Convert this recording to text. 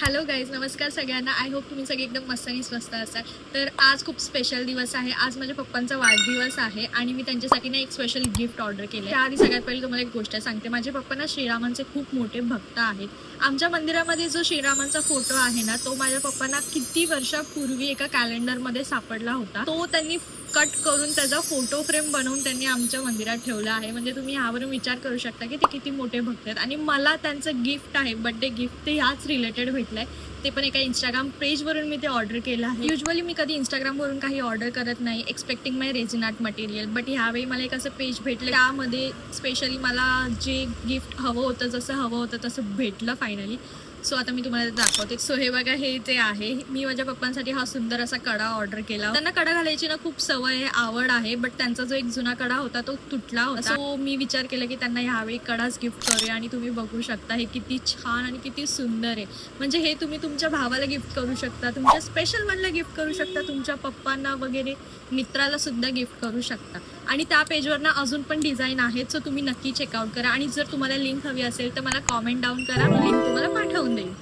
Hello guys, नमस्कार सगळ्यांना. I hope तुम्ही सगळे एकदम मस्त आणि स्वस्त असाल. तर आज खूप स्पेशल दिवस आहे. आज माझ्या पप्पांचा वाढदिवस आहे आणि मी त्यांच्यासाठी ना एक स्पेशल गिफ्ट ऑर्डर केलं आहे. त्याआधी सगळ्यात पहिले तुम्हाला एक गोष्ट सांगते. माझे पप्पा ना श्रीरामांचे खूप मोठे भक्त आहेत. आमच्या मंदिरामध्ये जो श्रीरामांचा फोटो आहे ना, तो माझ्या पप्पांना किती वर्षापूर्वी एका कॅलेंडरमध्ये सापडला होता. तो त्यांनी कट करून त्याचा फोटो फ्रेम बनवून त्यांनी आमच्या मंदिरात ठेवला आहे. म्हणजे तुम्ही यावरून विचार करू शकता की ते किती मोठे भक्त आहेत. आणि मला त्यांचं गिफ्ट आहे, बर्थडे गिफ्ट, ते ह्याच रिलेटेड भेटलंय. ते पण एका इंस्टाग्राम पेजवरून मी ते ऑर्डर केलं आहे. युजली मी कधी इंस्टाग्रामवरून काही ऑर्डर करत नाही, expecting my resin art material. But ह्यावेळी मला एक असं पेज भेटलं, त्यामध्ये स्पेशली मला जे गिफ्ट हवं होतं, जसं हवं होतं तसं भेटलं फायनली. सो आता मी तुम्हाला दाखवते. सो हे बघा, हे ते आहे. मी माझ्या पप्पांसाठी हा सुंदर असा कडा ऑर्डर केला. त्यांना कडा घालायची ना खूप सवय आहे, आवड आहे. बट त्यांचा जो एक जुना कडा होता तो तुटला होता. सो मी विचार केला की त्यांना ह्यावेळी कडाच गिफ्ट करूया. आणि तुम्ही बघू शकता हे किती छान आणि किती सुंदर आहे. म्हणजे हे तुम्ही तुमच्या भावाला गिफ्ट करू शकता, तुमच्या स्पेशल वनला गिफ्ट करू शकता, तुमच्या पप्पांना वगैरे मित्राला सुद्धा गिफ्ट करू शकता. आणि त्या पेजवर ना अजून पण डिझाईन आहेत. सो तुम्ही नक्की चेकआउट करा. आणि जर तुम्हाला लिंक हवी असेल तर मला कॉमेंट डाऊन करा, मी लिंक तुम्हाला पाठवून देईन.